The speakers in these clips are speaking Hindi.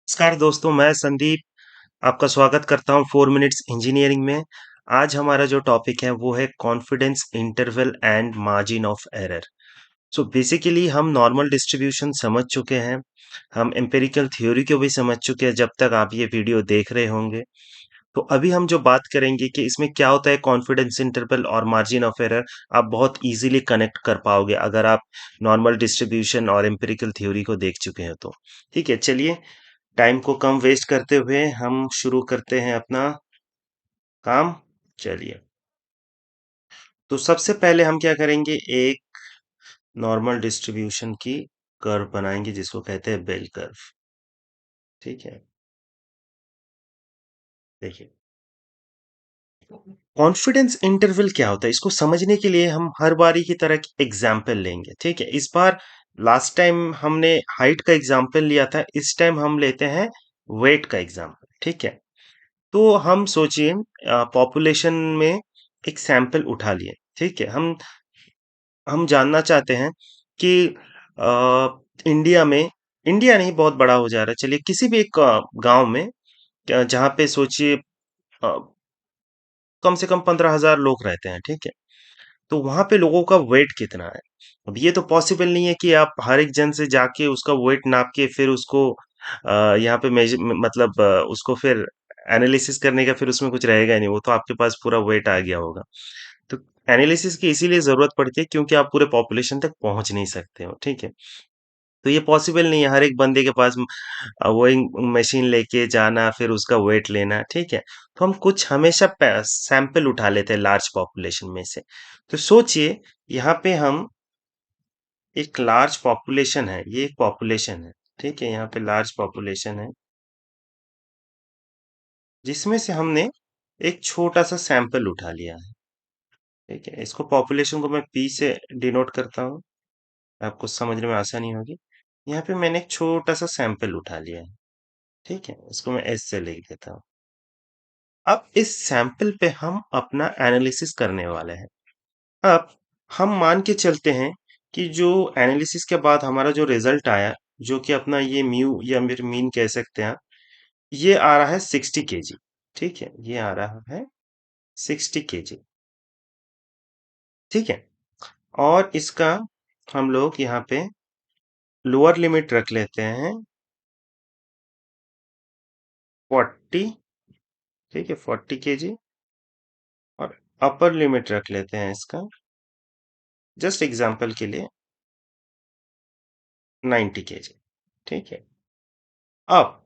नमस्कार दोस्तों, मैं संदीप आपका स्वागत करता हूँ 4 मिनट्स इंजीनियरिंग में। आज हमारा जो टॉपिक है वो है confidence interval and margin of error. So basically हम नॉर्मल डिस्ट्रीब्यूशन समझ चुके हैं, हम एम्पिरिकल थ्योरी को भी समझ चुके हैं जब तक आप ये वीडियो देख रहे होंगे। तो अभी हम जो बात करेंगे कि इसमें क्या होता है कॉन्फिडेंस इंटरवल और मार्जिन ऑफ एरर, आप बहुत इजीली कनेक्ट कर पाओगे अगर आप नॉर्मल डिस्ट्रीब्यूशन और एम्पिरिकल थ्योरी को देख चुके हैं तो। ठीक है, चलिए टाइम को कम वेस्ट करते हुए हम शुरू करते हैं अपना काम। चलिए, तो सबसे पहले हम क्या करेंगे, एक नॉर्मल डिस्ट्रीब्यूशन की कर्व बनाएंगे जिसको कहते हैं बेल कर्व। ठीक है, देखिए कॉन्फिडेंस इंटरवल क्या होता है इसको समझने के लिए हम हर बारी की तरह एग्जाम्पल लेंगे। ठीक है, इस बार लास्ट टाइम हमने हाइट का एग्जाम्पल लिया था, इस टाइम हम लेते हैं वेट का एग्जाम्पल। ठीक है, तो हम सोचिए पॉपुलेशन में एक सैंपल उठा लिए। ठीक है, हम जानना चाहते हैं कि इंडिया में, इंडिया नहीं बहुत बड़ा हो जा रहा है, चलिए किसी भी एक गांव में जहाँ पे सोचिए कम से कम 15,000 लोग रहते हैं। ठीक है, तो वहां पे लोगों का वेट कितना है। अब ये तो पॉसिबल नहीं है कि आप हर एक जन से जाके उसका वेट नाप के फिर उसको यहाँ पे मतलब उसको फिर एनालिसिस करने का फिर उसमें कुछ रहेगा ही नहीं, वो तो आपके पास पूरा वेट आ गया होगा। तो एनालिसिस की इसीलिए जरूरत पड़ती है क्योंकि आप पूरे पॉपुलेशन तक पहुंच नहीं सकते हो। ठीक है, तो ये पॉसिबल नहीं है हर एक बंदे के पास वही मशीन लेके जाना फिर उसका वेट लेना। ठीक है, तो हम कुछ हमेशा सैंपल उठा लेते हैं लार्ज पॉपुलेशन में से। तो सोचिए यहाँ पे हम एक लार्ज पॉपुलेशन है, ये एक पॉपुलेशन है। ठीक है, यहाँ पे लार्ज पॉपुलेशन है जिसमें से हमने एक छोटा सा सैंपल उठा लिया है। ठीक है, इसको पॉपुलेशन को मैं पी से डिनोट करता हूँ, आपको समझने में आसानी होगी। यहाँ पे मैंने एक छोटा सा सैंपल उठा लिया है। ठीक है, इसको मैं एस से लिख देता हूँ। अब इस सैंपल पे हम अपना एनालिसिस करने वाले हैं। अब हम मान के चलते हैं कि जो एनालिसिस के बाद हमारा जो रिजल्ट आया, जो कि अपना ये म्यू या फिर मीन कह सकते हैं, ये आ रहा है 60 kg। ठीक है, ये आ रहा है 60 kg। ठीक है, और इसका हम लोग यहाँ पे लोअर लिमिट रख लेते हैं 40। ठीक है, 40 kg, और अपर लिमिट रख लेते हैं इसका जस्ट एग्जाम्पल के लिए 90 kg। ठीक है, अब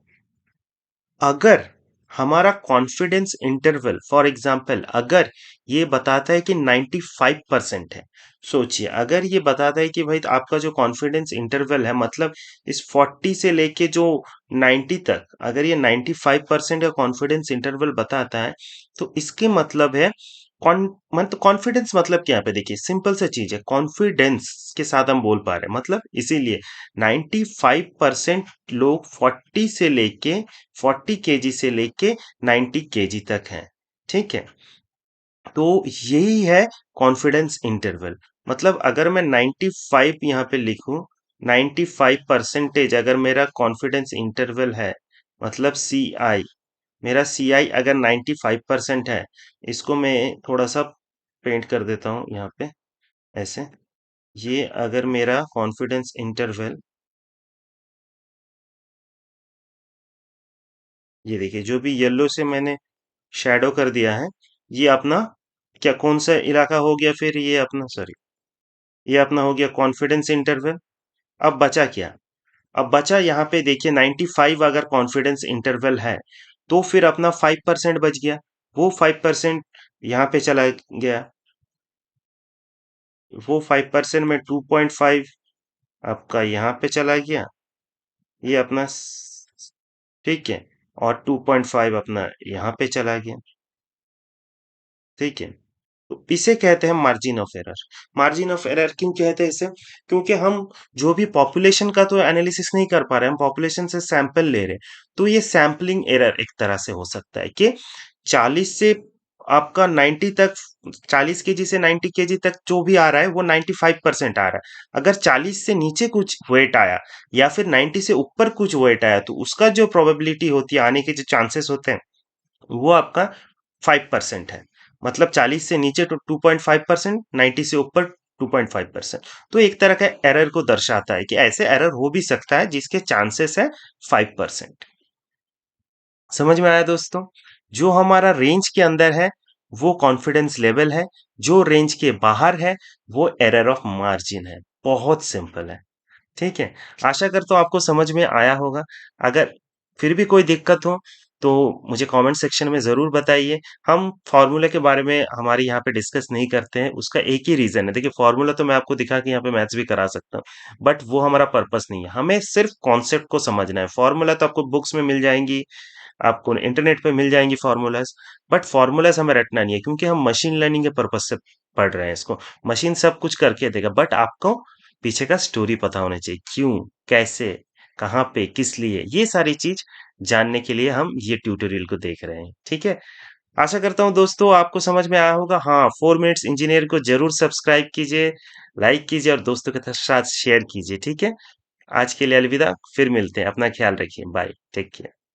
अगर हमारा कॉन्फिडेंस इंटरवल फॉर एग्जांपल अगर ये बताता है कि 95% है, सोचिए अगर ये बताता है कि भाई आपका जो कॉन्फिडेंस इंटरवल है, मतलब इस 40 से लेके जो 90 तक अगर ये 95% का कॉन्फिडेंस इंटरवल बताता है, तो इसके मतलब है कॉन मतलब कॉन्फिडेंस मतलब क्या, पे देखिए सिंपल सा चीज है, कॉन्फिडेंस के साथ हम बोल पा रहे हैं, मतलब इसीलिए 95% लोग 40 से लेके 90 kg तक हैं। ठीक है, तो यही है कॉन्फिडेंस इंटरवल। मतलब अगर मैं 95 यहाँ पे लिखूं, 95% अगर मेरा कॉन्फिडेंस इंटरवल है, मतलब सी आई, मेरा सी आई अगर 95% है, इसको मैं थोड़ा सा पेंट कर देता हूँ यहाँ पे ऐसे। ये अगर मेरा कॉन्फिडेंस इंटरवल, ये देखिए जो भी येलो से मैंने शैडो कर दिया है, ये अपना क्या कौन सा इलाका हो गया, फिर ये अपना सॉरी, ये अपना हो गया कॉन्फिडेंस इंटरवल। अब बचा क्या, अब बचा यहाँ पे देखिए 95 अगर कॉन्फिडेंस इंटरवल है, तो फिर अपना 5% बच गया, वो 5% यहाँ पे चला गया, वो 5% में 2.5 आपका यहाँ पे चला गया, ये अपना ठीक है, और 2.5 अपना यहाँ पे चला गया। ठीक है, तो इसे कहते हैं margin of error. Margin of error क्यों कहते हैं इसे, क्योंकि हम जो भी पॉपुलेशन का तो एनालिसिस नहीं कर पा रहे, हम पॉपुलेशन से सैंपल ले रहे हैं। तो ये सैंपलिंग एरर एक तरह से हो सकता है कि 40 से आपका 90 तक, 40 केजी से 90 केजी तक जो भी आ रहा है वो 95% आ रहा है। अगर 40 से नीचे कुछ वेट आया या फिर 90 से ऊपर कुछ वेट आया तो उसका जो प्रोबेबिलिटी होती है, आने के जो चांसेस होते हैं, वो आपका 5% है। मतलब 40 से नीचे तो 2.5%, 90 से ऊपर 2.5%। तो एक तरह का एरर को दर्शाता है कि ऐसे एरर हो भी सकता है जिसके चांसेस है 5%। समझ में आया दोस्तों? जो हमारा रेंज के अंदर है वो कॉन्फिडेंस लेवल है, जो रेंज के बाहर है वो एरर ऑफ मार्जिन है। बहुत सिंपल है। ठीक है। आशा करता हूँ आपको समझ में आया होगा। अगर फिर भी कोई दिक्कत हो तो मुझे कमेंट सेक्शन में ज़रूर बताइए। हम फार्मूला के बारे में हमारे यहाँ पे डिस्कस नहीं करते हैं। उसका एक ही रीज़न है, देखिए फार्मूला तो मैं आपको दिखा के यहाँ पे मैथ्स भी करा सकता हूँ, बट वो हमारा पर्पस नहीं है। हमें सिर्फ कॉन्सेप्ट को समझना है। फार्मूला तो आपको बुक्स में मिल जाएंगी, आपको इंटरनेट पे मिल जाएंगी फार्मूलाज, बट फार्मूलाज हमें रटना नहीं है, क्योंकि हम मशीन लर्निंग के पर्पज से पढ़ रहे हैं इसको। मशीन सब कुछ करके देगा, बट आपको पीछे का स्टोरी पता होना चाहिए, क्यों, कैसे, कहाँ पे, किस लिए, ये सारी चीज जानने के लिए हम ये ट्यूटोरियल को देख रहे हैं। ठीक है। आशा करता हूँ दोस्तों आपको समझ में आया होगा। हाँ, 4 मिनट्स इंजीनियर को जरूर सब्सक्राइब कीजिए, लाइक कीजिए और दोस्तों के साथ शेयर कीजिए। ठीक है। आज के लिए अलविदा, फिर मिलते हैं। अपना ख्याल रखिए। Bye, take care.